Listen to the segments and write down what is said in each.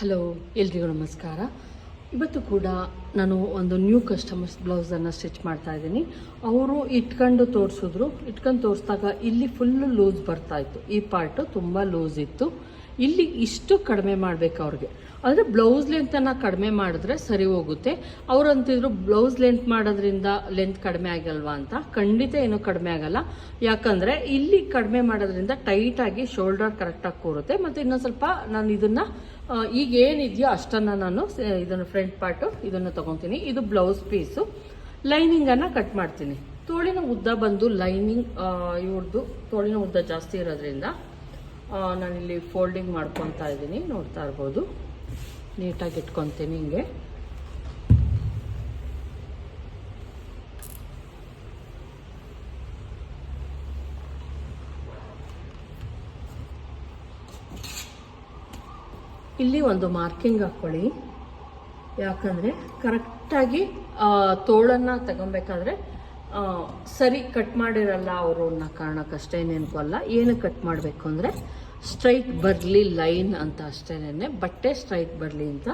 Hello, ಎಲ್ರಿಗೂ ನಮಸ್ಕಾರ. ಇವತ್ತು ಕೂಡ ನಾನು ಒಂದು ನ್ಯೂ ಕಸ್ಟಮರ್ಸ್ ಬ್ಲೌಸನ್ನು ಸ್ಟಿಚ್ ಮಾಡ್ತಾ ಇದ್ದೀನಿ. ಅವರು ಇಟ್ಕೊಂಡು ತೋರಿಸಿದಾಗ ಇಲ್ಲಿ ಫುಲ್ಲು ಲೂಸ್ ಬರ್ತಾಯಿತ್ತು. ಈ ಪಾರ್ಟು ತುಂಬ ಲೂಸ್ ಇತ್ತು. ಇಲ್ಲಿ ಇಷ್ಟು ಕಡಿಮೆ ಮಾಡಬೇಕು ಅವ್ರಿಗೆ. ಅಂದರೆ ಬ್ಲೌಸ್ ಲೆಂತನ್ನು ಕಡಿಮೆ ಮಾಡಿದ್ರೆ ಸರಿ ಹೋಗುತ್ತೆ. ಅವ್ರು ಅಂತಿದ್ರು ಬ್ಲೌಸ್ ಲೆಂತ್ ಮಾಡೋದ್ರಿಂದ ಲೆಂತ್ ಕಡಿಮೆ ಆಗಲ್ವಾ ಅಂತ. ಖಂಡಿತ ಏನೂ ಕಡಿಮೆ ಆಗಲ್ಲ. ಯಾಕಂದರೆ ಇಲ್ಲಿ ಕಡಿಮೆ ಮಾಡೋದ್ರಿಂದ ಟೈಟಾಗಿ ಶೋಲ್ಡರ್ ಕರೆಕ್ಟಾಗಿ ಕೂರುತ್ತೆ. ಮತ್ತು ಇನ್ನೊಂದು ಸ್ವಲ್ಪ ನಾನು ಇದನ್ನು ಈಗ ಏನಿದೆಯೋ ಅಷ್ಟನ್ನು ನಾನು ಇದನ್ನು ಫ್ರಂಟ್ ಪಾರ್ಟು ಇದನ್ನು ತೊಗೊತೀನಿ. ಇದು ಬ್ಲೌಸ್ ಪೀಸು. ಲೈನಿಂಗನ್ನು ಕಟ್ ಮಾಡ್ತೀನಿ. ತೋಳಿನ ಉದ್ದ ಬಂದು ಲೈನಿಂಗ್ ಇವ್ರದ್ದು ತೋಳಿನ ಉದ್ದ ಜಾಸ್ತಿ ಇರೋದ್ರಿಂದ ನಾನಿಲ್ಲಿ ಫೋಲ್ಡಿಂಗ್ ಮಾಡ್ಕೊತಾ ಇದ್ದೀನಿ. ನೋಡ್ತಾ ಇರ್ಬೋದು, ನೀಟಾಗಿ ಇಟ್ಕೊತೀನಿ ಹಿಂಗೆ. ಇಲ್ಲಿ ಒಂದು ಮಾರ್ಕಿಂಗ್ ಹಾಕ್ಕೊಳ್ಳಿ. ಯಾಕಂದರೆ ಕರೆಕ್ಟಾಗಿ ತೋಳನ್ನು ತಗೊಬೇಕಾದ್ರೆ ಸರಿ ಕಟ್ ಮಾಡಿರಲ್ಲ ಅವರು ಅನ್ನೋ ಕಾರಣಕ್ಕಷ್ಟೇ, ನೆನಪಲ್ಲ. ಏನು ಕಟ್ ಮಾಡಬೇಕು ಅಂದರೆ ಸ್ಟ್ರೈಟ್ ಬರಲಿ ಲೈನ್ ಅಂತ ಅಷ್ಟೇನೆ, ಬಟ್ಟೆ ಸ್ಟ್ರೈಟ್ ಬರಲಿ ಅಂತ.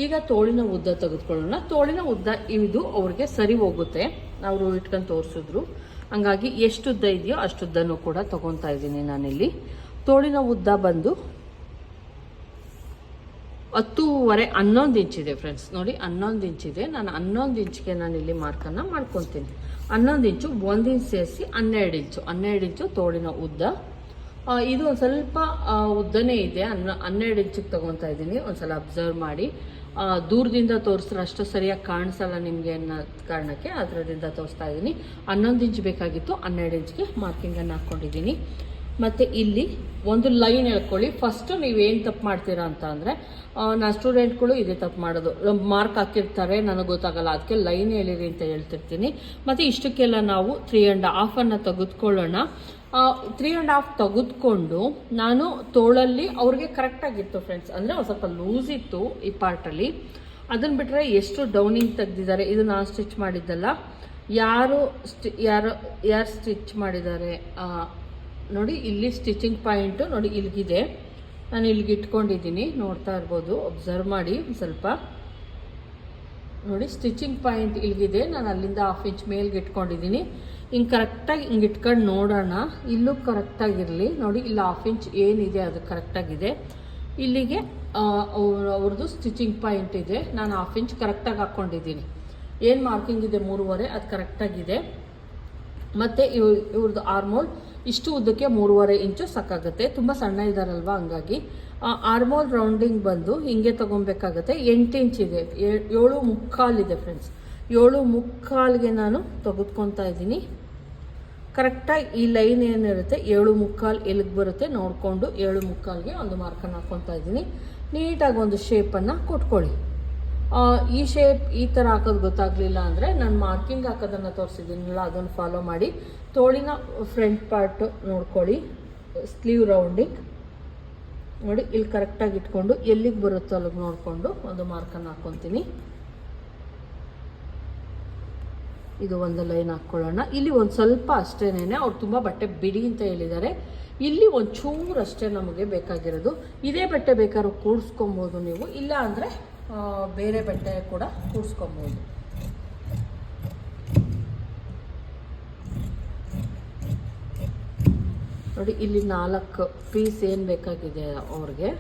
ಈಗ ತೋಳಿನ ಉದ್ದ ತೆಗೆದುಕೊಳ್ಳೋಣ. ತೋಳಿನ ಉದ್ದ ಇದು ಅವ್ರಿಗೆ ಸರಿ ಹೋಗುತ್ತೆ. ಅವರು ಇಟ್ಕೊಂಡು ತೋರಿಸಿದ್ರು. ಹಂಗಾಗಿ ಎಷ್ಟು ಉದ್ದ ಇದೆಯೋ ಅಷ್ಟುದ್ದನೂ ಕೂಡ ತೊಗೊತಾ ಇದ್ದೀನಿ ನಾನಿಲ್ಲಿ. ತೋಳಿನ ಉದ್ದ ಬಂದು 10.5 11 ಇಂಚಿದೆ ಫ್ರೆಂಡ್ಸ್. ನೋಡಿ 11 ಇಂಚಿದೆ. ನಾನು 11 ಇಂಚಿಗೆ ನಾನಿಲ್ಲಿ ಮಾರ್ಕನ್ನು ಮಾಡ್ಕೊತೀನಿ. 11 ಇಂಚು 1 ಇಂಚ್ ಸೇರಿಸಿ 12 ಇಂಚು ತೋಳಿನ ಉದ್ದ. ಇದು ಒಂದು ಸ್ವಲ್ಪ ಉದ್ದನೇ ಇದೆ. 12 ಇಂಚಿಗೆ ತೊಗೊತಾ ಇದ್ದೀನಿ. ಒಂದ್ಸಲ ಅಬ್ಸರ್ವ್ ಮಾಡಿ. ದೂರದಿಂದ ತೋರಿಸಿದ್ರೆ ಅಷ್ಟು ಸರಿಯಾಗಿ ಕಾಣಿಸಲ್ಲ ನಿಮಗೆ ಅನ್ನೋ ಕಾರಣಕ್ಕೆ ಅದರದಿಂದ ತೋರಿಸ್ತಾ ಇದ್ದೀನಿ. 11 ಇಂಚ್ ಬೇಕಾಗಿತ್ತು, 12 ಇಂಚ್ಗೆ ಮಾರ್ಕಿಂಗನ್ನು ಹಾಕ್ಕೊಂಡಿದ್ದೀನಿ. ಮತ್ತು ಇಲ್ಲಿ ಒಂದು ಲೈನ್ ಹೇಳ್ಕೊಳ್ಳಿ. ಫಸ್ಟು ನೀವೇನು ತಪ್ಪು ಮಾಡ್ತೀರಾ ಅಂತ ಅಂದರೆ, ನಾನು ಸ್ಟೂಡೆಂಟ್ಗಳು ಇದೇ ತಪ್ಪು ಮಾಡೋದು. ಮಾರ್ಕ್ ಹಾಕಿರ್ತಾರೆ, ನನಗೆ ಗೊತ್ತಾಗಲ್ಲ, ಅದಕ್ಕೆ ಲೈನ್ ಹೇಳಿರಿ ಅಂತ ಹೇಳ್ತಿರ್ತೀನಿ. ಮತ್ತು ಇಷ್ಟಕ್ಕೆಲ್ಲ ನಾವು 3.5 ತೆಗೆದುಕೊಳ್ಳೋಣ. 3.5 ತೆಗೆದುಕೊಂಡು ನಾನು ತೋಳಲ್ಲಿ ಅವ್ರಿಗೆ ಕರೆಕ್ಟಾಗಿತ್ತು ಫ್ರೆಂಡ್ಸ್. ಅಂದರೆ ಒಂದು ಸ್ವಲ್ಪ ಲೂಸ್ ಇತ್ತು ಈ ಪಾರ್ಟಲ್ಲಿ. ಅದನ್ನು ಬಿಟ್ಟರೆ ಎಷ್ಟು ಡೌನಿಂಗ್ ತೆಗೆದಿದ್ದಾರೆ. ಇದು ನಾನು ಸ್ಟಿಚ್ ಮಾಡಿದ್ದಲ್ಲ. ಯಾರು ಸ್ಟಿಚ್ ಮಾಡಿದ್ದಾರೆ ನೋಡಿ. ಇಲ್ಲಿ ಸ್ಟಿಚಿಂಗ್ ಪಾಯಿಂಟು ನೋಡಿ ಇಲ್ಲಿಗಿದೆ. ನಾನು ಇಲ್ಲಿಗೆ ಇಟ್ಕೊಂಡಿದ್ದೀನಿ, ನೋಡ್ತಾ ಇರ್ಬೋದು. ಅಬ್ಸರ್ವ್ ಮಾಡಿ ಸ್ವಲ್ಪ ನೋಡಿ. ಸ್ಟಿಚಿಂಗ್ ಪಾಯಿಂಟ್ ಇಲ್ಲಿಗಿದೆ. ನಾನು ಅಲ್ಲಿಂದ 1/2 ಇಂಚ್ ಮೇಲ್ಗೆ ಇಟ್ಕೊಂಡಿದ್ದೀನಿ. ಹಿಂಗೆ ಕರೆಕ್ಟಾಗಿ ಹಿಂಗೆ ಇಟ್ಕೊಂಡು ನೋಡೋಣ. ಇಲ್ಲೂ ಕರೆಕ್ಟಾಗಿರಲಿ ನೋಡಿ. ಇಲ್ಲಿ 1/2 ಇಂಚ್ ಏನಿದೆ ಅದು ಕರೆಕ್ಟಾಗಿದೆ. ಇಲ್ಲಿಗೆ ಅವ್ರದ್ದು ಸ್ಟಿಚಿಂಗ್ ಪಾಯಿಂಟ್ ಇದೆ. ನಾನು 1/2 ಇಂಚ್ ಕರೆಕ್ಟಾಗಿ ಹಾಕ್ಕೊಂಡಿದ್ದೀನಿ. ಏನು ಮಾರ್ಕಿಂಗ್ ಇದೆ 3.5 ಅದು ಕರೆಕ್ಟಾಗಿದೆ. ಮತ್ತು ಇವ್ರದ್ದು ಆರ್ಮೋಲ್ ಇಷ್ಟು ಉದ್ದಕ್ಕೆ 3.5 ಇಂಚು ಸಾಕಾಗುತ್ತೆ. ತುಂಬ ಸಣ್ಣ ಇದ್ದಾರಲ್ವ, ಹಂಗಾಗಿ ಆರ್ಮೋಲ್ ರೌಂಡಿಂಗ್ ಬಂದು ಹಿಂಗೆ ತೊಗೊಬೇಕಾಗತ್ತೆ. 8 ಇಂಚ್ ಇದೆ. 7.25 ಇದೆ ಫ್ರೆಂಡ್ಸ್. 7.25ಗೆ ನಾನು ತೆಗೆದುಕೊತಾ ಇದ್ದೀನಿ. ಕರೆಕ್ಟಾಗಿ ಈ ಲೈನ್ ಏನಿರುತ್ತೆ 7.25 ಎಲ್ಲಿಗೆ ಬರುತ್ತೆ ನೋಡಿಕೊಂಡು 7.25ಗೆ ಒಂದು ಮಾರ್ಕನ್ನು ಹಾಕ್ಕೊತಾ ಇದ್ದೀನಿ. ನೀಟಾಗಿ ಒಂದು ಶೇಪನ್ನು ಕೊಟ್ಕೊಳ್ಳಿ. ಈ ಶೇಪ್ ಈ ಥರ ಹಾಕೋದು ಗೊತ್ತಾಗಲಿಲ್ಲ ಅಂದರೆ ನಾನು ಮಾರ್ಕಿಂಗ್ ಹಾಕೋದನ್ನು ತೋರಿಸಿದ್ದೀನಲ್ಲ, ಅದನ್ನು ಫಾಲೋ ಮಾಡಿ. ತೋಳಿನ ಫ್ರಂಟ್ ಪಾರ್ಟು ನೋಡ್ಕೊಳ್ಳಿ. ಸ್ಲೀವ್ ರೌಂಡಿಂಗ್ ನೋಡಿ ಇಲ್ಲಿ ಕರೆಕ್ಟಾಗಿ ಇಟ್ಕೊಂಡು ಎಲ್ಲಿಗೆ ಬರುತ್ತೋ ಅಲ್ಲಿಗೆ ನೋಡಿಕೊಂಡು ಒಂದು ಮಾರ್ಕನ್ನು ಹಾಕ್ಕೊತೀನಿ. ಇದು ಒಂದು ಲೈನ್ ಹಾಕ್ಕೊಳ್ಳೋಣ. ಇಲ್ಲಿ ಒಂದು ಸ್ವಲ್ಪ ಅಷ್ಟೇನೆ. ಅವ್ರು ತುಂಬ ಬಟ್ಟೆ ಬಿಡಿ ಅಂತ ಹೇಳಿದ್ದಾರೆ. ಇಲ್ಲಿ ಒಂದು ಚೂರು ಅಷ್ಟೇ ನಮಗೆ ಬೇಕಾಗಿರೋದು. ಇದೇ ಬಟ್ಟೆ ಬೇಕಾದ್ರೂ ಕೂಡಿಸ್ಕೊಬೋದು ನೀವು, ಇಲ್ಲ ಅಂದರೆ ಬೇರೆ ಬಟ್ಟೆ ಕೂಡ ಕೂಡಿಸ್ಕೊಬೋದು. ನೋಡಿ ಇಲ್ಲಿ 4 ಪೀಸ್ ಏನು ಬೇಕಾಗಿದೆ ಅವ್ರಿಗೆ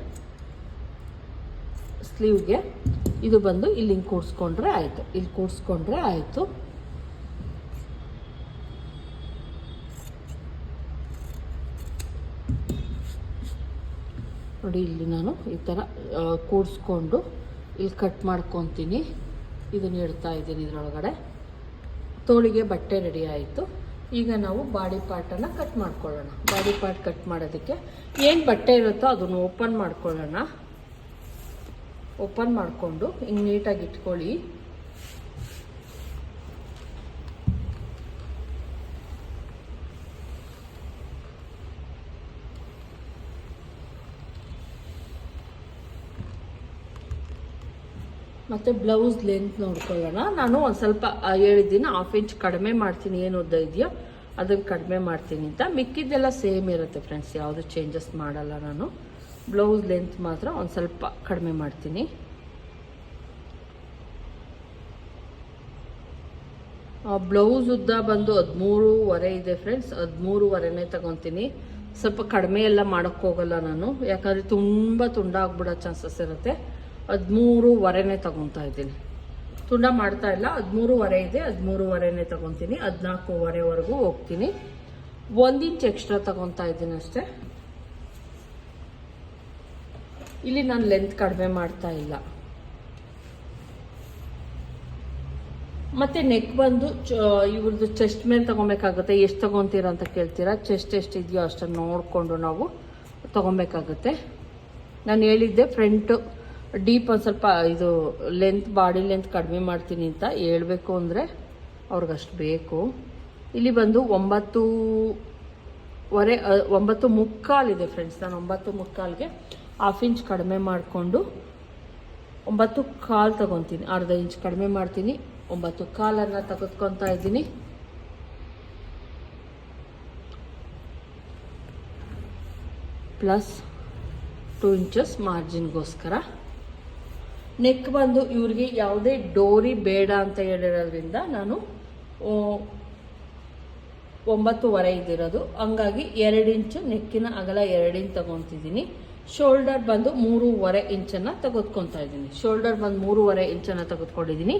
ಸ್ಲೀವ್ಗೆ. ಇದು ಬಂದು ಇಲ್ಲಿ ಕೂಡಿಸ್ಕೊಂಡ್ರೆ ಆಯಿತು. ಇಲ್ಲಿ ಕೂಡಿಸ್ಕೊಂಡ್ರೆ ಆಯಿತು. ನೋಡಿ ಇಲ್ಲಿ ನಾನು ಈ ಥರ ಕೂಡಿಸ್ಕೊಂಡು ಇಲ್ಲಿ ಕಟ್ ಮಾಡ್ಕೊತೀನಿ. ಇದನ್ನು ಇಡ್ತಾ ಇದ್ದೀನಿ ಇದರೊಳಗಡೆ. ತೋಳಿಗೆ ಬಟ್ಟೆ ರೆಡಿ ಆಯಿತು. ಈಗ ನಾವು ಬಾಡಿ ಪಾರ್ಟನ್ನು ಕಟ್ ಮಾಡ್ಕೊಳ್ಳೋಣ. ಬಾಡಿ ಪಾರ್ಟ್ ಕಟ್ ಮಾಡೋದಕ್ಕೆ ಏನು ಬಟ್ಟೆ ಇರುತ್ತೋ ಅದನ್ನು ಓಪನ್ ಮಾಡ್ಕೊಳ್ಳೋಣ. ಓಪನ್ ಮಾಡಿಕೊಂಡು ಹಿಂಗೆ ನೀಟಾಗಿ ಇಟ್ಕೊಳ್ಳಿ. ಮತ್ತು ಬ್ಲೌಸ್ ಲೆಂತ್ ನೋಡ್ಕೊಳ್ಳೋಣ. ನಾನು ಒಂದು ಸ್ವಲ್ಪ ಹೇಳಿದ್ದೀನಿ 1/2 ಇಂಚ್ ಕಡಿಮೆ ಮಾಡ್ತೀನಿ. ಏನು ಉದ್ದ ಇದೆಯೋ ಅದನ್ನು ಕಡಿಮೆ ಮಾಡ್ತೀನಿ ಅಂತ. ಮಿಕ್ಕಿದ್ದೆಲ್ಲ ಸೇಮ್ ಇರುತ್ತೆ ಫ್ರೆಂಡ್ಸ್, ಯಾವುದು ಚೇಂಜಸ್ ಮಾಡಲ್ಲ ನಾನು. ಬ್ಲೌಸ್ ಲೆಂತ್ ಮಾತ್ರ ಒಂದು ಸ್ವಲ್ಪ ಕಡಿಮೆ ಮಾಡ್ತೀನಿ. ಬ್ಲೌಸ್ ಉದ್ದ ಬಂದು 13.5 ಇದೆ ಫ್ರೆಂಡ್ಸ್. 13.5ನೇ ತಗೊತೀನಿ. ಸ್ವಲ್ಪ ಕಡಿಮೆ ಎಲ್ಲ ಮಾಡೋಕ್ಕೆ ಹೋಗಲ್ಲ ನಾನು, ಯಾಕಂದರೆ ತುಂಬ ತುಂಡಾಗ್ಬಿಡೋ ಚಾನ್ಸಸ್ ಇರುತ್ತೆ. 13.5ನೇ ತಗೊತಾ ಇದ್ದೀನಿ. ತುಂಡ ಮಾಡ್ತಾ ಇಲ್ಲ, 13.5 ಇದೆ, 13.5ನೇ ತಗೊತೀನಿ. 14.5ವರೆಗೂ ಹೋಗ್ತೀನಿ. 1 ಇಂಚ್ ಎಕ್ಸ್ಟ್ರಾ ತಗೊತಾ ಇದ್ದೀನಿ ಅಷ್ಟೇ. ಇಲ್ಲಿ ನಾನು ಲೆಂತ್ ಕಡಿಮೆ ಮಾಡ್ತಾ ಇಲ್ಲ. ಮತ್ತು ನೆಕ್ ಬಂದು ಇವ್ರದ್ದು ಚೆಸ್ಟ್ ಮೇಲೆ ತೊಗೊಬೇಕಾಗುತ್ತೆ. ಎಷ್ಟು ತೊಗೊತೀರಾ ಅಂತ ಕೇಳ್ತೀರಾ. ಚೆಸ್ಟ್ ಎಷ್ಟಿದೆಯೋ ಅಷ್ಟನ್ನು ನೋಡಿಕೊಂಡು ನಾವು ತೊಗೊಬೇಕಾಗುತ್ತೆ. ನಾನು ಹೇಳಿದ್ದೆ ಫ್ರಂಟು ಡೀಪ್ ಒಂದು ಸ್ವಲ್ಪ ಇದು ಲೆಂತ್, ಬಾಡಿ ಲೆಂತ್ ಕಡಿಮೆ ಮಾಡ್ತೀನಿ ಅಂತ. ಹೇಳಬೇಕು ಅಂದರೆ ಅವ್ರಿಗಷ್ಟು ಬೇಕು. ಇಲ್ಲಿ ಬಂದು 9.25 ಇದೆ ಫ್ರೆಂಡ್ಸ್. ನಾನು 9.25ಗೆ 1/2 ಇಂಚ್ ಕಡಿಮೆ ಮಾಡಿಕೊಂಡು 9.25 ತಗೊತೀನಿ. ಅರ್ಧ ಇಂಚ್ ಕಡಿಮೆ ಮಾಡ್ತೀನಿ. 9.25 ತೆಗೆದುಕೊತಾ ಇದ್ದೀನಿ. Plus 2 inches ಮಾರ್ಜಿನ್ಗೋಸ್ಕರ. ನೆಕ್ ಬಂದು ಇವ್ರಿಗೆ ಯಾವುದೇ ಡೋರಿ ಬೇಡ ಅಂತ ಹೇಳಿರೋದ್ರಿಂದ ನಾನು 9.25 ಇದಿರೋದು. ಹಂಗಾಗಿ 2 ಇಂಚು ನೆಕ್ಕಿನ ಅಗಲ 2 ಇಂಚ್ ತಗೊತಿದ್ದೀನಿ. ಶೋಲ್ಡರ್ ಬಂದು 3.5 ಇಂಚನ್ನು ತೆಗೆದುಕೊತಾ ಇದ್ದೀನಿ. ಶೋಲ್ಡರ್ ಬಂದು 3.5 ಇಂಚನ್ನು ತೆಗೆದುಕೊಂಡಿದ್ದೀನಿ.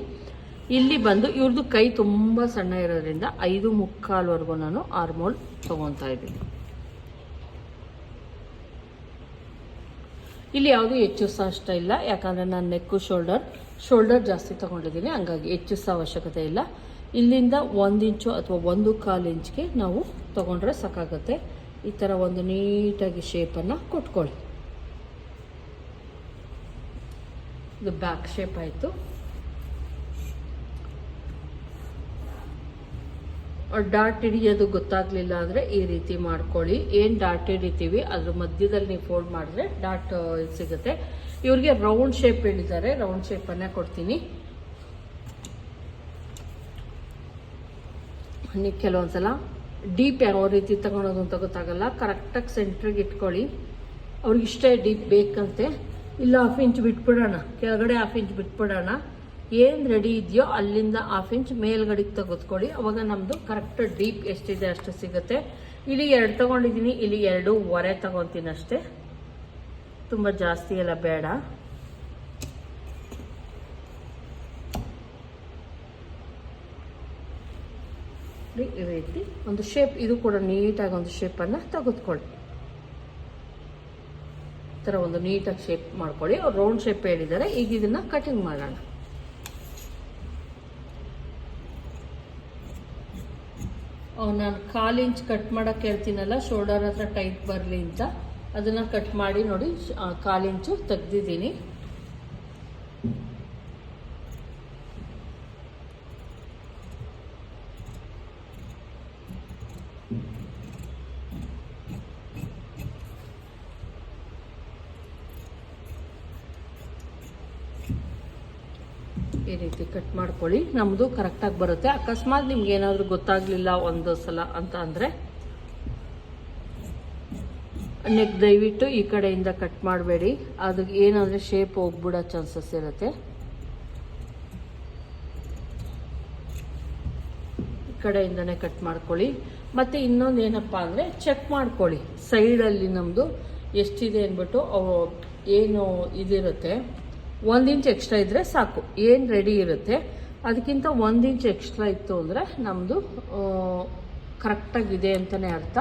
ಇಲ್ಲಿ ಬಂದು ಇವ್ರದ್ದು ಕೈ ತುಂಬ ಸಣ್ಣ ಇರೋದ್ರಿಂದ 5.25ವರೆಗೂ ನಾನು ಆರ್ಮೋಲ್ ತೊಗೊತಾ ಇದ್ದೀನಿ. ಇಲ್ಲಿ ಯಾವುದೂ ಹೆಚ್ಚು ಸಹ ಇಷ್ಟ ಇಲ್ಲ, ಯಾಕಂದರೆ ನಾನು ನೆಕ್ಕು ಶೋಲ್ಡರ್ ಜಾಸ್ತಿ ತೊಗೊಂಡಿದ್ದೀನಿ. ಹಂಗಾಗಿ ಹೆಚ್ಚು ಸಹ ಅವಶ್ಯಕತೆ ಇಲ್ಲ. ಇಲ್ಲಿಂದ 1 ಇಂಚು ಅಥವಾ 1.25 ಇಂಚ್ಗೆ ನಾವು ತೊಗೊಂಡ್ರೆ ಸಾಕಾಗುತ್ತೆ. ಈ ಥರ ಒಂದು ನೀಟಾಗಿ ಶೇಪನ್ನು ಕೊಟ್ಕೊಳ್ಳಿ. ಇದು ಬ್ಯಾಕ್ ಶೇಪ್ ಆಯಿತು. ಡಾಟ್ ಹಿಡಿಯೋದು ಗೊತ್ತಾಗಲಿಲ್ಲ ಅಂದರೆ ಈ ರೀತಿ ಮಾಡ್ಕೊಳ್ಳಿ. ಏನು ಡಾಟ್ ಹಿಡಿತೀವಿ ಅದ್ರ ಮಧ್ಯದಲ್ಲಿ ನೀವು ಫೋಲ್ಡ್ ಮಾಡಿದ್ರೆ ಡಾಟ್ ಸಿಗುತ್ತೆ. ಇವ್ರಿಗೆ ರೌಂಡ್ ಶೇಪ್ ಹೇಳಿದ್ದಾರೆ, ರೌಂಡ್ ಶೇಪನ್ನೇ ಕೊಡ್ತೀನಿ. ನೀವು ಕೆಲವೊಂದ್ಸಲ ಡೀಪ್ ಯಾವ ರೀತಿ ತಗೊಳೋದು ಅಂತ ಗೊತ್ತಾಗಲ್ಲ. ಕರೆಕ್ಟಾಗಿ ಸೆಂಟ್ರಿಗೆ ಇಟ್ಕೊಳ್ಳಿ. ಅವ್ರಿಗಿಷ್ಟೇ ಡೀಪ್ ಬೇಕಂತೆ. ಇಲ್ಲ 1/2 ಇಂಚ್ ಬಿಟ್ಬಿಡೋಣ, ಕೆಳಗಡೆ 1/2 ಇಂಚ್ ಬಿಟ್ಬಿಡೋಣ. ಏನು ರೆಡಿ ಇದೆಯೋ ಅಲ್ಲಿಂದ 1/2 ಇಂಚ್ ಮೇಲ್ಗಡೆಗೆ ತೆಗೆದುಕೊಳ್ಳಿ. ಅವಾಗ ನಮ್ಮದು ಕರೆಕ್ಟ್ ಡೀಪ್ ಎಷ್ಟಿದೆ ಅಷ್ಟು ಸಿಗುತ್ತೆ. ಇಲ್ಲಿ 2 ತೊಗೊಂಡಿದ್ದೀನಿ, ಇಲ್ಲಿ 2.25 ತೊಗೊತೀನಿ ಅಷ್ಟೇ. ತುಂಬ ಜಾಸ್ತಿ ಎಲ್ಲ ಬೇಡ. ಈ ರೀತಿ ಒಂದು ಶೇಪ್, ಇದು ಕೂಡ ನೀಟಾಗಿ ಒಂದು ಶೇಪನ್ನು ತೆಗೆದುಕೊಳ್ಳಿ. ಈ ಥರ ಒಂದು ನೀಟಾಗಿ ಶೇಪ್ ಮಾಡ್ಕೊಳ್ಳಿ. ಅವ್ರು ರೌಂಡ್ ಶೇಪ್ ಹೇಳಿದ್ದಾರೆ. ಈಗ ಇದನ್ನು ಕಟಿಂಗ್ ಮಾಡೋಣ. ನಾನು 1/4 ಇಂಚ್ ಕಟ್ ಮಾಡೋಕ್ಕೆ ಹೇಳ್ತೀನಲ್ಲ, ಶೋಲ್ಡರ್ ಹತ್ರ ಟೈಟ್ ಬರಲಿ ಅಂತ. ಅದನ್ನು ಕಟ್ ಮಾಡಿ ನೋಡಿ 1/4 ಇಂಚು ತೆಗ್ದಿದ್ದೀನಿ. ಈ ರೀತಿ ಕಟ್ ಮಾಡ್ಕೊಳ್ಳಿ. ನಮ್ಮದು ಕರೆಕ್ಟಾಗಿ ಬರುತ್ತೆ. ಅಕಸ್ಮಾತ್ ನಿಮ್ಗೆ ಏನಾದರೂ ಗೊತ್ತಾಗಲಿಲ್ಲ ಒಂದು ಸಲ ಅಂತ ಅಂದರೆ ನೆಕ್ ದಯವಿಟ್ಟು ಈ ಕಡೆಯಿಂದ ಕಟ್ ಮಾಡಬೇಡಿ. ಅದಕ್ಕೆ ಏನಾದರೆ ಶೇಪ್ ಹೋಗ್ಬಿಡೋ ಚಾನ್ಸಸ್ ಇರುತ್ತೆ. ಈ ಕಡೆಯಿಂದನೇ ಕಟ್ ಮಾಡ್ಕೊಳ್ಳಿ. ಮತ್ತು ಇನ್ನೊಂದು ಏನಪ್ಪ ಅಂದರೆ ಚೆಕ್ ಮಾಡ್ಕೊಳ್ಳಿ ಸೈಡಲ್ಲಿ ನಮ್ಮದು ಎಷ್ಟಿದೆ ಅಂದ್ಬಿಟ್ಟು. ಏನು ಇದಿರುತ್ತೆ 1 ಇಂಚ್ ಎಕ್ಸ್ಟ್ರಾ ಇದ್ದರೆ ಸಾಕು. ಏನು ರೆಡಿ ಇರುತ್ತೆ ಅದಕ್ಕಿಂತ 1 ಇಂಚ್ ಎಕ್ಸ್ಟ್ರಾ ಇತ್ತು ಅಂದರೆ ನಮ್ಮದು ಕರೆಕ್ಟಾಗಿದೆ ಅಂತಲೇ ಅರ್ಥ.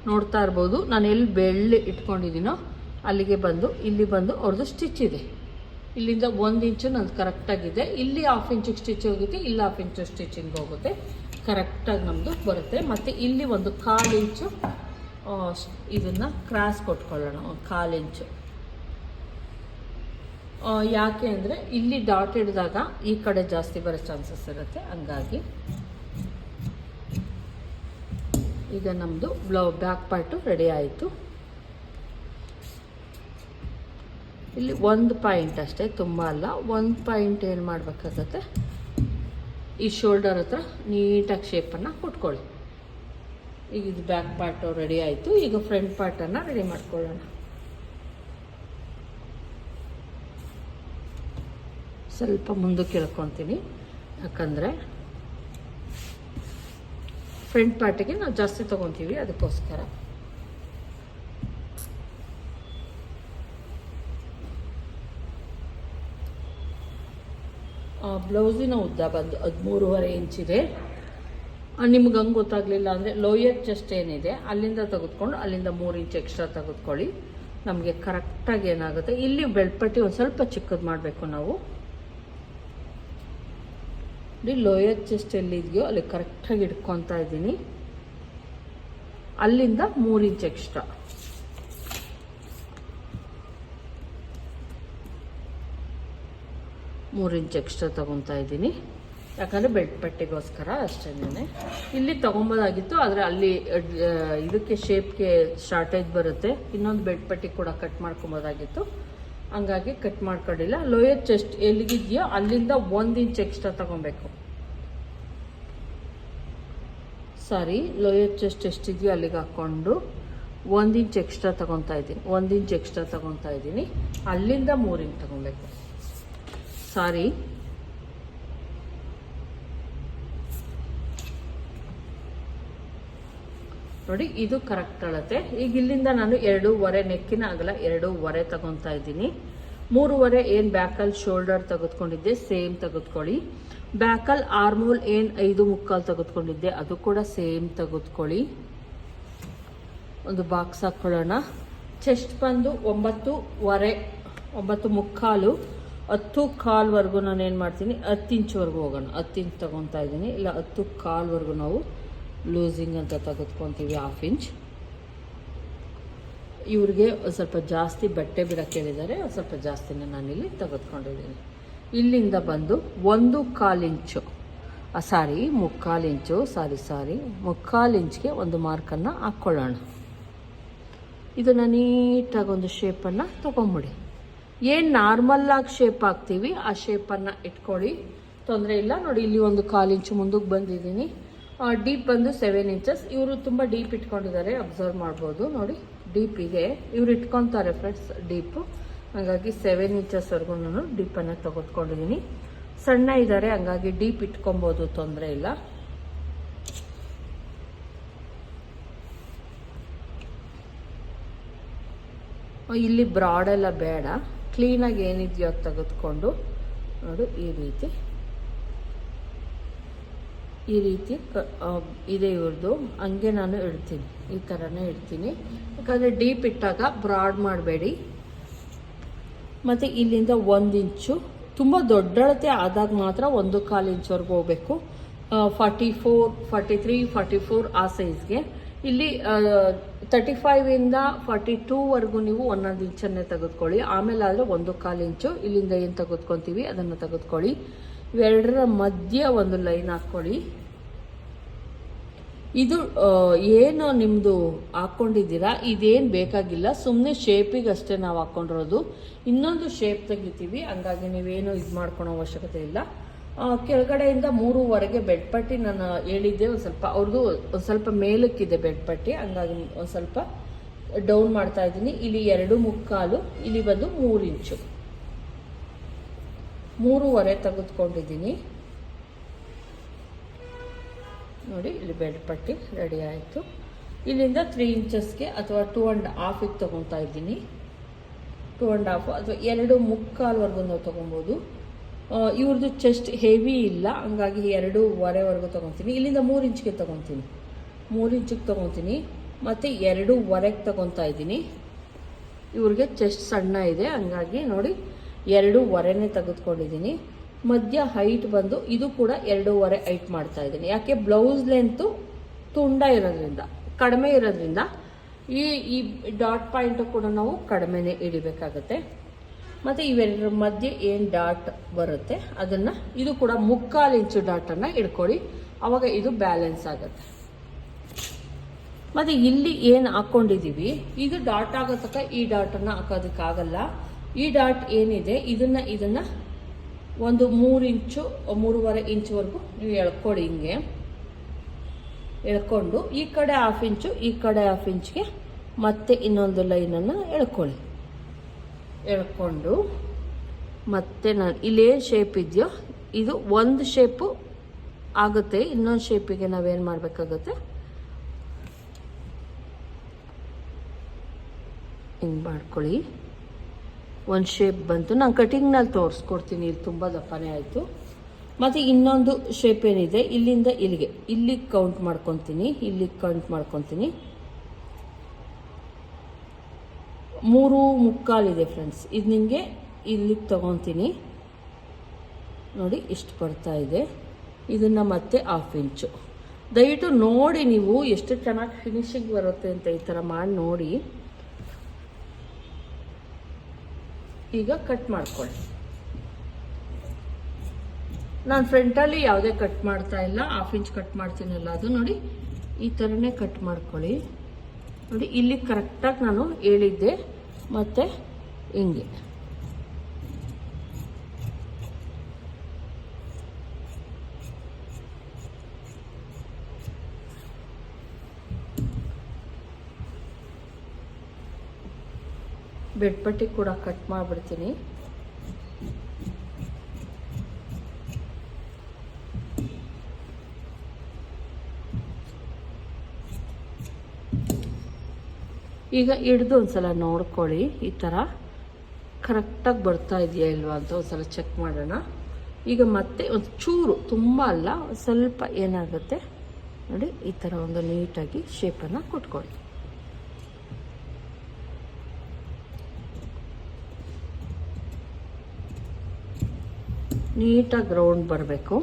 ನೋಡ್ತಾ ಇರ್ಬೋದು, ನಾನು ಎಲ್ಲಿ ಬೆಳ್ಳಿ ಇಟ್ಕೊಂಡಿದ್ದೀನೋ ಅಲ್ಲಿಗೆ ಬಂದು ಇಲ್ಲಿ ಬಂದು ಅವ್ರದ್ದು ಸ್ಟಿಚ್ ಇದೆ. ಇಲ್ಲಿಂದ 1 ಇಂಚು ನಂದು ಕರೆಕ್ಟಾಗಿದೆ. ಇಲ್ಲಿ 1/2 ಇಂಚಿಗೆ ಸ್ಟಿಚ್ ಹೋಗುತ್ತೆ, ಇಲ್ಲಿ 1/2 ಇಂಚು ಸ್ಟಿಚಿಂಗ್ ಹೋಗುತ್ತೆ. ಕರೆಕ್ಟಾಗಿ ನಮ್ಮದು ಬರುತ್ತೆ. ಮತ್ತು ಇಲ್ಲಿ ಒಂದು 1/4 ಇಂಚು ಇದನ್ನು ಕ್ರಾಸ್ ಕೊಟ್ಕೊಳ್ಳೋಣ. 1/4 ಇಂಚು ಯಾಕೆ ಅಂದರೆ ಇಲ್ಲಿ ಡಾಟ್ ಹಿಡಿದಾಗ ಈ ಕಡೆ ಜಾಸ್ತಿ ಬರೋ ಚಾನ್ಸಸ್ ಇರುತ್ತೆ. ಹಂಗಾಗಿ ಈಗ ನಮ್ಮದು ಬ್ಯಾಕ್ ಪಾರ್ಟು ರೆಡಿ ಆಯಿತು. ಇಲ್ಲಿ 1 ಪಾಯಿಂಟ್ ಅಷ್ಟೇ, ತುಂಬ ಅಲ್ಲ. 1 ಪಾಯಿಂಟ್ ಏನು ಮಾಡಬೇಕಾಗತ್ತೆ, ಈ ಶೋಲ್ಡರ್ ಹತ್ರ ನೀಟಾಗಿ ಶೇಪನ್ನು ಕೊಟ್ಕೊಳ್ಳಿ. ಈಗ ಇದು ಬ್ಯಾಕ್ ಪಾರ್ಟು ರೆಡಿ ಆಯಿತು. ಈಗ ಫ್ರಂಟ್ ಪಾರ್ಟನ್ನು ರೆಡಿ ಮಾಡ್ಕೊಳ್ಳೋಣ. ಸ್ವಲ್ಪ ಮುಂದಕ್ಕೆ ಎಳ್ಕೊತೀನಿ, ಯಾಕಂದರೆ ಫ್ರಂಟ್ ಪಾರ್ಟಿಗೆ ನಾವು ಜಾಸ್ತಿ ತೊಗೊತೀವಿ, ಅದಕ್ಕೋಸ್ಕರ. ಬ್ಲೌಸಿನ ಉದ್ದ ಬಂದು 13.5 ಇಂಚಿದೆ. ನಿಮ್ಗೆ ಹಂಗೆ ಗೊತ್ತಾಗಲಿಲ್ಲ ಅಂದರೆ ಲೋಯರ್ ಚೆಸ್ಟ್ ಏನಿದೆ ಅಲ್ಲಿಂದ ತೆಗೆದುಕೊಂಡು ಅಲ್ಲಿಂದ 3 ಇಂಚ್ ಎಕ್ಸ್ಟ್ರಾ ತೆಗೆದುಕೊಳ್ಳಿ. ನಮಗೆ ಕರೆಕ್ಟಾಗಿ ಏನಾಗುತ್ತೆ, ಇಲ್ಲಿ ಬೆಳ್ಪಟ್ಟಿ ಒಂದು ಸ್ವಲ್ಪ ಚಿಕ್ಕದು ಮಾಡಬೇಕು ನಾವು. ಲೋಯರ್ ಚೆಸ್ಟ್ ಎಲ್ಲಿದೆಯೋ ಅಲ್ಲಿ ಕರೆಕ್ಟಾಗಿ ಇಟ್ಕೊತಾ ಇದ್ದೀನಿ. ಅಲ್ಲಿಂದ 3 ಇಂಚ್ ಎಕ್ಸ್ಟ್ರಾ. ತೊಗೊತಾ ಇದ್ದೀನಿ, ಯಾಕಂದರೆ ಬೆಲ್ಟ್ ಪಟ್ಟಿಗೋಸ್ಕರ ಅಷ್ಟೇನೆ. ಇಲ್ಲಿ ತೊಗೊಬೋದಾಗಿತ್ತು, ಆದರೆ ಅಲ್ಲಿ ಇದಕ್ಕೆ ಶೇಪ್ಗೆ ಶಾರ್ಟೇಜ್ ಬರುತ್ತೆ. ಇನ್ನೊಂದು ಬೆಲ್ಟ್ ಪಟ್ಟಿ ಕೂಡ ಕಟ್ ಮಾಡ್ಕೊಬೋದಾಗಿತ್ತು, ಹಂಗಾಗಿ ಕಟ್ ಮಾಡ್ಕೊಂಡಿಲ್ಲ. ಲೋಯರ್ ಚೆಸ್ಟ್ ಎಲ್ಲಿಗಿದೆಯೋ ಅಲ್ಲಿಂದ 1 ಇಂಚ್ ಎಕ್ಸ್ಟ್ರಾ ತೊಗೊಬೇಕು. ಲೋಯರ್ ಚೆಸ್ಟ್ ಎಷ್ಟಿದೆಯೋ ಅಲ್ಲಿಗೆ ಹಾಕ್ಕೊಂಡು 1 ಇಂಚ್ ಎಕ್ಸ್ಟ್ರಾ ತೊಗೊತಾ ಇದ್ದೀನಿ. ಅಲ್ಲಿಂದ 3 ಇಂಚ್ ತೊಗೊಬೇಕು. ನೋಡಿ, ಇದು ಕರೆಕ್ಟ್ ಅಳತೆ. ಈಗ ಇಲ್ಲಿಂದ ನಾನು 2.5 ನೆಕ್ಕಿನ ಅಗಲ 2.5 ತಗೊತಾ ಇದ್ದೀನಿ. 3.5 ಏನು ಬ್ಯಾಕಲ್ಲಿ ಶೋಲ್ಡರ್ ತೆಗೆದುಕೊಂಡಿದ್ದೆ ಸೇಮ್ ತೆಗೆದುಕೊಳ್ಳಿ. ಬ್ಯಾಕಲ್ಲಿ ಆರ್ಮೋಲ್ ಏನು 5.75 ತೆಗೆದುಕೊಂಡಿದ್ದೆ ಅದು ಕೂಡ ಸೇಮ್ ತೆಗೆದುಕೊಳ್ಳಿ. ಒಂದು ಬಾಕ್ಸ್ ಹಾಕ್ಕೊಳ್ಳೋಣ. ಚೆಸ್ಟ್ ಬಂದು 9.5 9.75 10.25 ನಾನು ಏನು ಮಾಡ್ತೀನಿ, 10 ಇಂಚ್ವರೆಗೂ ಹೋಗೋಣ. 10 ಇಂಚ್ ತೊಗೊತಾ ಇದ್ದೀನಿ, ಇಲ್ಲ 10.25 ನಾವು ಲೂಸಿಂಗ್ ಅಂತ ತೆಗೆದುಕೊತೀವಿ, 1/2 ಇಂಚ್. ಇವ್ರಿಗೆ ಸ್ವಲ್ಪ ಜಾಸ್ತಿ ಬಟ್ಟೆ ಬಿಡಕ್ಕೆ ಹೇಳಿದ್ದಾರೆ, ಸ್ವಲ್ಪ ಜಾಸ್ತಿನೇ ನಾನಿಲ್ಲಿ ತೆಗೆದುಕೊಂಡಿದ್ದೀನಿ. ಇಲ್ಲಿಂದ ಬಂದು 1.25 ಇಂಚು 3/4 ಇಂಚು 3/4 ಇಂಚ್ಗೆ ಒಂದು ಮಾರ್ಕನ್ನು ಹಾಕ್ಕೊಳ್ಳೋಣ. ಇದನ್ನು ನೀಟಾಗಿ ಒಂದು ಶೇಪನ್ನು ತೊಗೊಂಬಿಡಿ. ಏನು ನಾರ್ಮಲ್ಲಾಗಿ ಶೇಪ್ ಹಾಕ್ತೀವಿ ಆ ಶೇಪನ್ನು ಇಟ್ಕೊಳ್ಳಿ, ತೊಂದರೆ ಇಲ್ಲ. ನೋಡಿ, ಇಲ್ಲಿ 1/4 ಇಂಚು ಮುಂದಕ್ಕೆ ಬಂದಿದ್ದೀನಿ. ಡೀಪ್ ಬಂದು 7 ಇಂಚಸ್. ಇವರು ತುಂಬ ಡೀಪ್ ಇಟ್ಕೊಂಡಿದ್ದಾರೆ, ಅಬ್ಸರ್ವ್ ಮಾಡ್ಬೋದು. ನೋಡಿ, ಡೀಪ್ ಇದೆ, ಇವ್ರು ಇಟ್ಕೊತಾರೆ ಫ್ರೆಂಡ್ಸ್ ಡೀಪು. ಹಾಗಾಗಿ 7 ಇಂಚಸ್ವರೆಗೂ ನಾನು ಡೀಪನ್ನು ತೆಗೆದುಕೊಂಡಿದ್ದೀನಿ. ಸಣ್ಣ ಇದ್ದಾರೆ, ಹಂಗಾಗಿ ಡೀಪ್ ಇಟ್ಕೊಬೋದು, ತೊಂದರೆ ಇಲ್ಲ. ಇಲ್ಲಿ ಬ್ರಾಡೆಲ್ಲ ಬೇಡ, ಕ್ಲೀನಾಗಿ ಏನಿದೆಯೋ ಅದು ತೆಗೆದುಕೊಂಡು ನೋಡು, ಈ ರೀತಿ ಇದೆ ಇವ್ರದ್ದು. ಹಂಗೆ ನಾನು ಇಡ್ತೀನಿ, ಈ ಥರನೇ ಇಡ್ತೀನಿ. ಯಾಕಂದರೆ ಡೀಪ್ ಇಟ್ಟಾಗ ಬ್ರಾಡ್ ಮಾಡಬೇಡಿ. ಮತ್ತು ಇಲ್ಲಿಂದ 1 ಇಂಚು ತುಂಬ ದೊಡ್ಡಳತೆ ಆದಾಗ ಮಾತ್ರ 1/4 ಇಂಚ್ವರೆಗೂ ಹೋಗಬೇಕು. 44, 43, 44 ಆ ಸೈಜ್ಗೆ. ಇಲ್ಲಿ 35ಇಂದ 42ವರೆಗೂ ನೀವು 1 ಇಂಚನ್ನೇ ತೆಗೆದುಕೊಳ್ಳಿ. ಆಮೇಲೆ ಆದರೆ 1/4 ಇಂಚು ಇಲ್ಲಿಂದ ಏನು ತೆಗೆದುಕೊತೀವಿ ಅದನ್ನು ತೆಗೆದುಕೊಳ್ಳಿ. ಇವೆರಡರ ಮಧ್ಯ ಒಂದು ಲೈನ್ ಹಾಕ್ಕೊಳ್ಳಿ. ಇದು ಏನು ನಿಮ್ಮದು ಹಾಕ್ಕೊಂಡಿದ್ದೀರಾ ಇದೇನು ಬೇಕಾಗಿಲ್ಲ, ಸುಮ್ಮನೆ ಶೇಪಿಗೆ ಅಷ್ಟೇ ನಾವು ಹಾಕ್ಕೊಂಡಿರೋದು. ಇನ್ನೊಂದು ಶೇಪ್ ತೆಗಿತೀವಿ, ಹಂಗಾಗಿ ನೀವೇನು ಇದು ಮಾಡ್ಕೊಳೋ ಅವಶ್ಯಕತೆ ಇಲ್ಲ. ಕೆಳಗಡೆಯಿಂದ 3ವರೆಗೆ ಬೆಡ್ ಪಟ್ಟಿ ನಾನು ಹೇಳಿದ್ದೆ, ಒಂದು ಸ್ವಲ್ಪ ಅವ್ರದ್ದು ಒಂದು ಸ್ವಲ್ಪ ಮೇಲಕ್ಕಿದೆ ಬೆಡ್ ಪಟ್ಟಿ, ಹಂಗಾಗಿ ಒಂದು ಸ್ವಲ್ಪ ಡೌನ್ ಮಾಡ್ತಾ ಇದ್ದೀನಿ. ಇಲ್ಲಿ 2.25, ಇಲ್ಲಿ ಬಂದು 3 ಇಂಚು 3.25 ತೆಗೆದುಕೊಂಡಿದ್ದೀನಿ. ನೋಡಿ, ಇಲ್ಲಿ ಬೆಡ್ ಪಟ್ಟಿ ರೆಡಿ ಆಯಿತು. ಇಲ್ಲಿಂದ 3 ಇಂಚಸ್ಗೆ ಅಥವಾ 2.5ಗೆ ತೊಗೊತಾ ಇದ್ದೀನಿ. 2.5 ಅಥವಾ 2.25ವರೆಗೂ ನಾವು ತೊಗೊಬೋದು. ಇವ್ರದ್ದು ಚೆಸ್ಟ್ ಹೆವಿ ಇಲ್ಲ, ಹಂಗಾಗಿ 2.25ವರೆಗೂ ತೊಗೊತೀನಿ. ಇಲ್ಲಿಂದ 3 ಇಂಚ್ಗೆ ತೊಗೊತೀನಿ, 3 ಇಂಚಿಗೆ ತೊಗೊತೀನಿ. ಮತ್ತು 2.25ಗೆ ತೊಗೊತಾ ಇದ್ದೀನಿ. ಇವ್ರಿಗೆ ಚೆಸ್ಟ್ ಸಣ್ಣ ಇದೆ, ಹಂಗಾಗಿ ನೋಡಿ 2.25ನೇ ತೆಗೆದುಕೊಂಡಿದ್ದೀನಿ. ಮಧ್ಯ ಹೈಟ್ ಬಂದು ಇದು ಕೂಡ 2.25 ಹೈಟ್ ಮಾಡ್ತಾ ಇದ್ದೀನಿ. ಯಾಕೆ, ಬ್ಲೌಸ್ ಲೆಂತು ತುಂಡ ಇರೋದ್ರಿಂದ, ಕಡಿಮೆ ಇರೋದ್ರಿಂದ ಈ ಡಾಟ್ ಪಾಯಿಂಟು ಕೂಡ ನಾವು ಕಡಿಮೆನೇ ಇಡಬೇಕಾಗತ್ತೆ. ಮತ್ತು ಇವೆರಡರ ಮಧ್ಯೆ ಏನು ಡಾಟ್ ಬರುತ್ತೆ ಅದನ್ನು, ಇದು ಕೂಡ 3/4 ಇಂಚು ಡಾಟನ್ನು ಇಡ್ಕೊಳ್ಳಿ, ಆವಾಗ ಇದು ಬ್ಯಾಲೆನ್ಸ್ ಆಗುತ್ತೆ. ಮತ್ತು ಇಲ್ಲಿ ಏನು ಹಾಕ್ಕೊಂಡಿದ್ದೀವಿ ಇದು ಡಾಟ್ ಆಗೋ ತನಕ ಈ ಡಾಟನ್ನು ಹಾಕೋದಕ್ಕಾಗಲ್ಲ. ಈ ಡಾಟ್ ಏನಿದೆ ಇದನ್ನು ಒಂದು 3 ಇಂಚು 3.25 ಇಂಚ್ವರೆಗೂ ನೀವು ಎಳ್ಕೊಳ್ಳಿ. ಹಿಂಗೆ ಎಳ್ಕೊಂಡು ಈ ಕಡೆ 1/2 ಇಂಚು ಈ ಕಡೆ 1/2 ಇಂಚ್ಗೆ ಮತ್ತೆ ಇನ್ನೊಂದು ಲೈನನ್ನು ಎಳ್ಕೊಳ್ಳಿ. ಎಳ್ಕೊಂಡು ಮತ್ತು ನಾನು ಇಲ್ಲೇನು ಶೇಪ್ ಇದೆಯೋ ಇದು ಒಂದು ಶೇಪು ಆಗುತ್ತೆ, ಇನ್ನೊಂದು ಶೇಪಿಗೆ ನಾವೇನು ಮಾಡಬೇಕಾಗುತ್ತೆ, ಹಿಂಗೆ ಮಾಡ್ಕೊಳ್ಳಿ. ಒಂದು ಶೇಪ್ ಬಂತು, ನಾನು ಕಟಿಂಗ್ನಲ್ಲಿ ತೋರಿಸ್ಕೊಡ್ತೀನಿ. ಇಲ್ಲಿ ತುಂಬ ದಪ್ಪನೇ ಆಯಿತು. ಮತ್ತು ಇನ್ನೊಂದು ಶೇಪ್ ಏನಿದೆ, ಇಲ್ಲಿಂದ ಇಲ್ಲಿಗೆ ಕೌಂಟ್ ಮಾಡ್ಕೊತೀನಿ, ಇಲ್ಲಿಗೆ ಕೌಂಟ್ ಮಾಡ್ಕೊತೀನಿ. 3.25 ಇದೆ ಫ್ರೆಂಡ್ಸ್. ಇದು ನಿಮಗೆ ಇಲ್ಲಿಗೆ ತೊಗೊತೀನಿ ನೋಡಿ, ಇಷ್ಟು ಬರ್ತಾ ಇದೆ. ಇದನ್ನು ಮತ್ತೆ 1/2 ಇಂಚು. ದಯವಿಟ್ಟು ನೋಡಿ ನೀವು ಎಷ್ಟು ಚೆನ್ನಾಗಿ ಫಿನಿಶಿಂಗ್ ಬರುತ್ತೆ ಅಂತ ಈ ಥರ ಮಾಡಿ ನೋಡಿ. ಈಗ ಕಟ್ ಮಾಡ್ಕೊಳ್ಳಿ. ನಾನು ಫ್ರಂಟಲ್ಲಿ ಯಾವುದೇ ಕಟ್ ಮಾಡ್ತಾ ಇಲ್ಲ, 1/2 ಇಂಚ್ ಕಟ್ ಮಾಡ್ತೀನಲ್ಲ ಅದು ನೋಡಿ, ಈ ಥರನೇ ಕಟ್ ಮಾಡ್ಕೊಳ್ಳಿ. ನೋಡಿ ಇಲ್ಲಿ ಕರೆಕ್ಟಾಗಿ ನಾನು ಹೇಳಿದ್ದೆ, ಮತ್ತು ಹಿಂಗೆ ಬೆಡ್ ಪಟ್ಟಿ ಕೂಡ ಕಟ್ ಮಾಡಿಬಿಡ್ತೀನಿ. ಈಗ ಹಿಡ್ದು ಒಂದ್ಸಲ ನೋಡ್ಕೊಳ್ಳಿ, ಈ ಥರ ಕರೆಕ್ಟಾಗಿ ಬರ್ತಾ ಇದೆಯಾ ಇಲ್ವಾ ಅಂತ ಒಂದ್ಸಲ ಚೆಕ್ ಮಾಡೋಣ. ಈಗ ಮತ್ತೆ ಒಂದು ಚೂರು, ತುಂಬ ಅಲ್ಲ, ಸ್ವಲ್ಪ ಏನಾಗುತ್ತೆ ನೋಡಿ, ಈ ಥರ ಒಂದು ನೀಟಾಗಿ ಶೇಪನ್ನು ಕೊಟ್ಕೊಳ್ಳಿ. ನೀಟಾಗಿ ರೌಂಡ್ ಬರಬೇಕು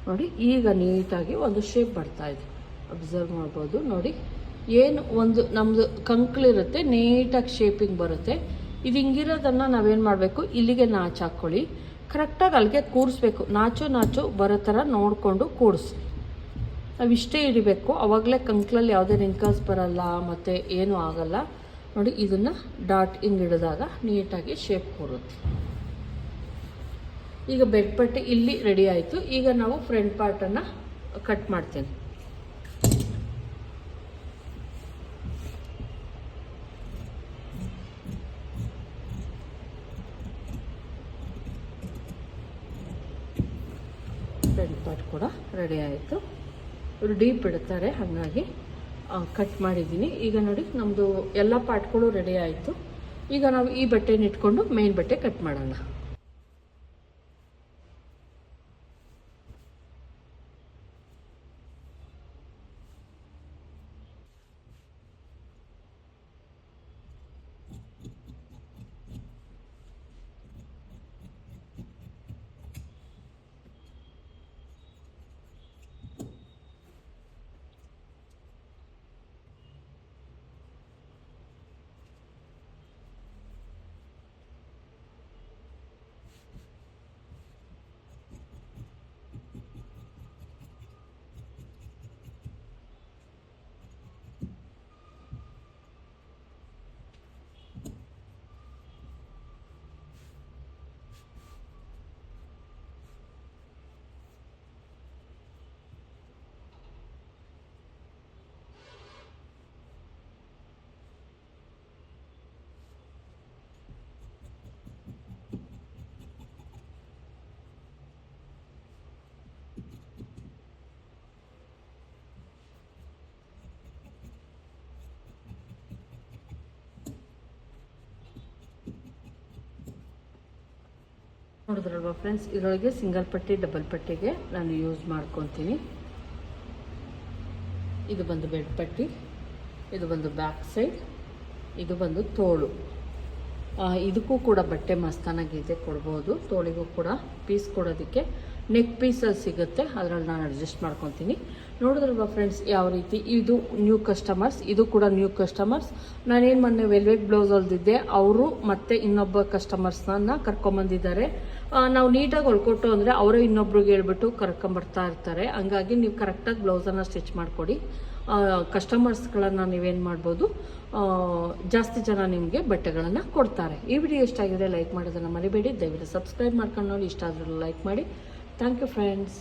ನೋಡಿ. ಈಗ ನೀಟಾಗಿ ಒಂದು ಶೇಪ್ ಬರ್ತಾ ಇದೆ, ಅಬ್ಸರ್ವ್ ಮಾಡ್ಬೋದು ನೋಡಿ. ಏನು ಒಂದು ನಮ್ಮದು ಕಂಕ್ಳಿರುತ್ತೆ, ನೀಟಾಗಿ ಶೇಪಿಂಗ್ ಬರುತ್ತೆ. ಇದು ಹಿಂಗಿರೋದನ್ನು ನಾವೇನು ಮಾಡಬೇಕು, ಇಲ್ಲಿಗೆ ನಾಚು ಹಾಕ್ಕೊಳ್ಳಿ, ಕರೆಕ್ಟಾಗಿ ಅಲ್ಲಿಗೆ ಕೂರಿಸ್ಬೇಕು. ನಾಚು ಬರೋ ಥರ ನೋಡಿಕೊಂಡು ಕೂಡಿಸಿ. ನಾವು ಇಷ್ಟೇ ಹಿಡಿಬೇಕು, ಆವಾಗಲೇ ಕಂಕ್ಳಲ್ಲಿ ಯಾವುದೇ ರಿಂಕಲ್ಸ್ ಬರಲ್ಲ ಮತ್ತು ಏನೂ ಆಗಲ್ಲ ನೋಡಿ. ಇದನ್ನು ಡಾಟ್ ಹಿಂಗೆ ಹಿಡಿದಾಗ ನೀಟಾಗಿ ಶೇಪ್ ಕೂರುತ್ತೆ. ಈಗ ಬೆಡ್ ಪಟ್ಟಿ ಇಲ್ಲಿ ರೆಡಿ ಆಯಿತು. ಈಗ ನಾವು ಫ್ರಂಟ್ ಪಾರ್ಟನ್ನು ಕಟ್ ಮಾಡ್ತೇನೆ. ಫ್ರಂಟ್ ಪಾರ್ಟ್ ಕೂಡ ರೆಡಿ ಆಯಿತು. ಇವರು ಡೀಪ್ ಇಡ್ತಾರೆ, ಹಾಗಾಗಿ ಕಟ್ ಮಾಡಿದ್ದೀನಿ. ಈಗ ನೋಡಿ ನಮ್ಮದು ಎಲ್ಲ ಪಾರ್ಟ್ಗಳು ರೆಡಿ ಆಯಿತು. ಈಗ ನಾವು ಈ ಬಟ್ಟೆನ ಇಟ್ಕೊಂಡು ಮೇನ್ ಬಟ್ಟೆ ಕಟ್ ಮಾಡೋಣ. ನೋಡಿದ್ರಲ್ವ ಫ್ರೆಂಡ್ಸ್, ಇದರೊಳಗೆ ಸಿಂಗಲ್ ಪಟ್ಟಿ ಡಬಲ್ ಪಟ್ಟಿಗೆ ನಾನು ಯೂಸ್ ಮಾಡ್ಕೊತೀನಿ. ಇದು ಬಂದು ಬೆಡ್ ಪಟ್ಟಿ, ಇದು ಬಂದು ಬ್ಯಾಕ್ ಸೈಡ್, ಇದು ಬಂದು ತೋಳು. ಇದಕ್ಕೂ ಕೂಡ ಬಟ್ಟೆ ಮಸ್ತಾನಾಗಿದೆ, ಕೊಡ್ಬೋದು. ತೋಳಿಗೂ ಕೂಡ ಪೀಸ್ ಕೊಡೋದಕ್ಕೆ ನೆಕ್ ಪೀಸಲ್ಲಿ ಸಿಗುತ್ತೆ, ಅದರಲ್ಲಿ ನಾನು ಅಡ್ಜಸ್ಟ್ ಮಾಡ್ಕೊತೀನಿ. ನೋಡಿದ್ರಲ್ವ ಫ್ರೆಂಡ್ಸ್ ಯಾವ ರೀತಿ. ಇದು ನ್ಯೂ ಕಸ್ಟಮರ್ಸ್, ಇದು ಕೂಡ ನ್ಯೂ ಕಸ್ಟಮರ್ಸ್. ನಾನೇನು ಮೊನ್ನೆ ವೆಲ್ವೆಟ್ ಬ್ಲೌಸ್ ಹೊಲ್ದಿದ್ದೆ, ಅವರು ಮತ್ತೆ ಇನ್ನೊಬ್ಬ ಕಸ್ಟಮರ್ಸ್ನ ಕರ್ಕೊಂಬಂದಿದ್ದಾರೆ. ನಾವು ನೀಟಾಗಿ ಹೊಲ್ಕೊಟ್ಟು ಅಂದರೆ ಅವರೇ ಇನ್ನೊಬ್ರಿಗೆ ಹೇಳ್ಬಿಟ್ಟು ಕರ್ಕೊಂಬರ್ತಾ ಇರ್ತಾರೆ. ಹಂಗಾಗಿ ನೀವು ಕರೆಕ್ಟಾಗಿ ಬ್ಲೌಸನ್ನು ಸ್ಟಿಚ್ ಮಾಡಿಕೊಡಿ. ಕಸ್ಟಮರ್ಸ್ಗಳನ್ನು ನೀವೇನು ಮಾಡ್ಬೋದು, ಜಾಸ್ತಿ ಜನ ನಿಮಗೆ ಬಟ್ಟೆಗಳನ್ನು ಕೊಡ್ತಾರೆ. ಈ ವಿಡಿಯೋ ಇಷ್ಟ ಆಗಿದೆ ಲೈಕ್ ಮಾಡೋದನ್ನು ಮರಿಬೇಡಿ. ದಯವಿಟ್ಟು ಸಬ್ಸ್ಕ್ರೈಬ್ ಮಾಡ್ಕೊಂಡು ನೋಡಿ. ಇಷ್ಟ ಆದರೂ ಲೈಕ್ ಮಾಡಿ. Thank you friends.